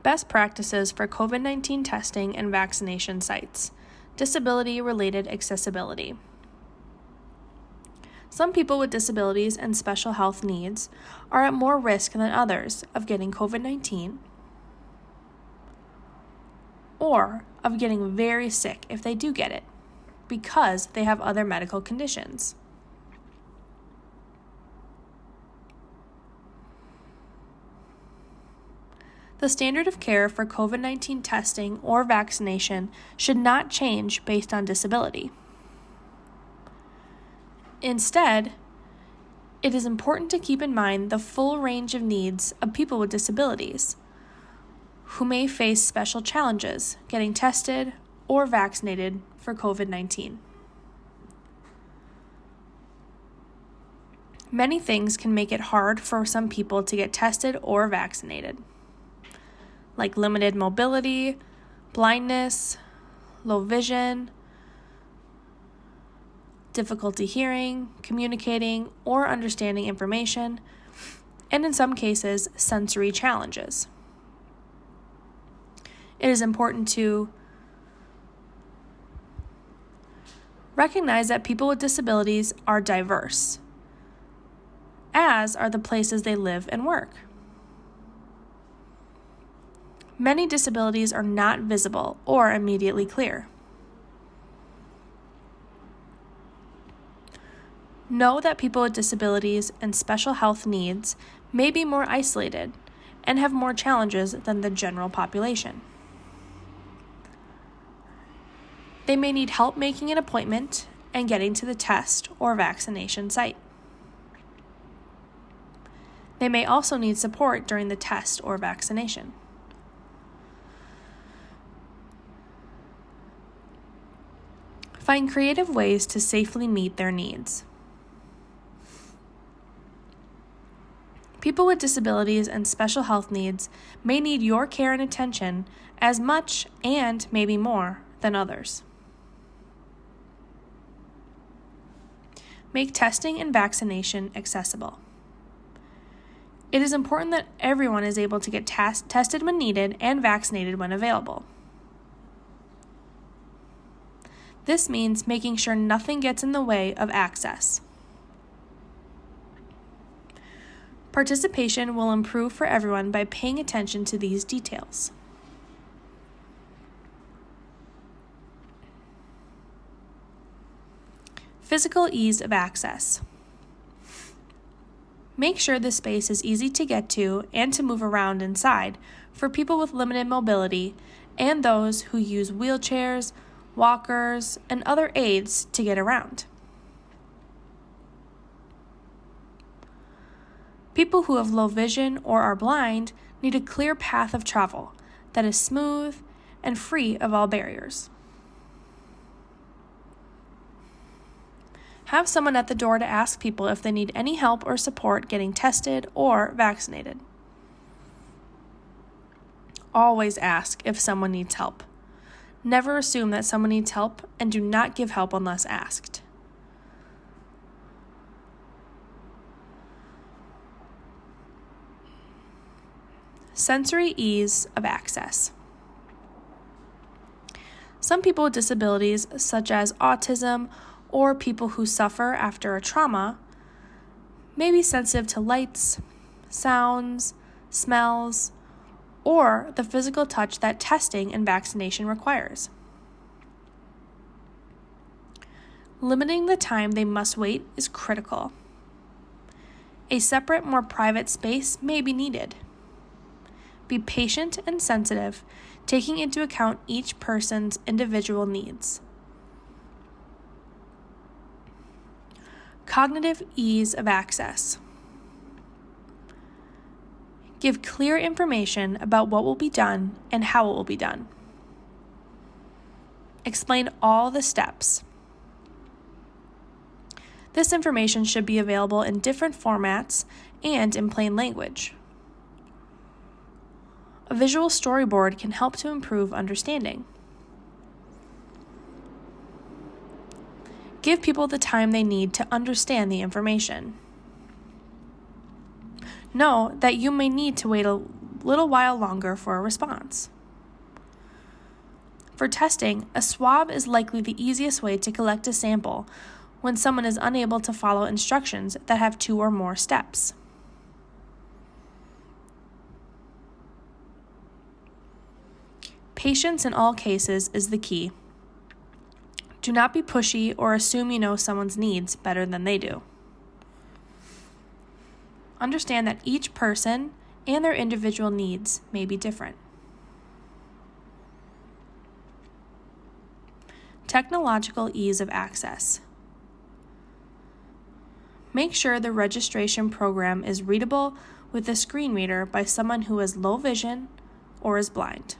Best practices for COVID-19 testing and vaccination sites. Disability-related accessibility. Some people with disabilities and special health needs are at more risk than others of getting COVID-19 or of getting very sick if they do get it because they have other medical conditions. The standard of care for COVID-19 testing or vaccination should not change based on disability. Instead, it is important to keep in mind the full range of needs of people with disabilities who may face special challenges getting tested or vaccinated for COVID-19. Many things can make it hard for some people to get tested or vaccinated, like limited mobility, blindness, low vision, difficulty hearing, communicating, or understanding information, and in some cases, sensory challenges. It is important to recognize that people with disabilities are diverse, as are the places they live and work. Many disabilities are not visible or immediately clear. Know that people with disabilities and special health needs may be more isolated and have more challenges than the general population. They may need help making an appointment and getting to the test or vaccination site. They may also need support during the test or vaccination. Find creative ways to safely meet their needs. People with disabilities and special health needs may need your care and attention as much and maybe more than others. Make testing and vaccination accessible. It is important that everyone is able to get tested when needed and vaccinated when available. This means making sure nothing gets in the way of access. Participation will improve for everyone by paying attention to these details. Physical ease of access. Make sure the space is easy to get to and to move around inside for people with limited mobility and those who use wheelchairs, walkers, and other aids to get around. People who have low vision or are blind need a clear path of travel that is smooth and free of all barriers. Have someone at the door to ask people if they need any help or support getting tested or vaccinated. Always ask if someone needs help. Never assume that someone needs help, and do not give help unless asked. Sensory ease of access. Some people with disabilities, such as autism or people who suffer after a trauma, may be sensitive to lights, sounds, smells, or the physical touch that testing and vaccination requires. Limiting the time they must wait is critical. A separate, more private space may be needed. Be patient and sensitive, taking into account each person's individual needs. Cognitive ease of access. Give clear information about what will be done and how it will be done. Explain all the steps. This information should be available in different formats and in plain language. A visual storyboard can help to improve understanding. Give people the time they need to understand the information. Know that you may need to wait a little while longer for a response. For testing, a swab is likely the easiest way to collect a sample when someone is unable to follow instructions that have 2 or more steps. Patience in all cases is the key. Do not be pushy or assume you know someone's needs better than they do. Understand that each person and their individual needs may be different. Technological ease of access. Make sure the registration program is readable with a screen reader by someone who has low vision or is blind.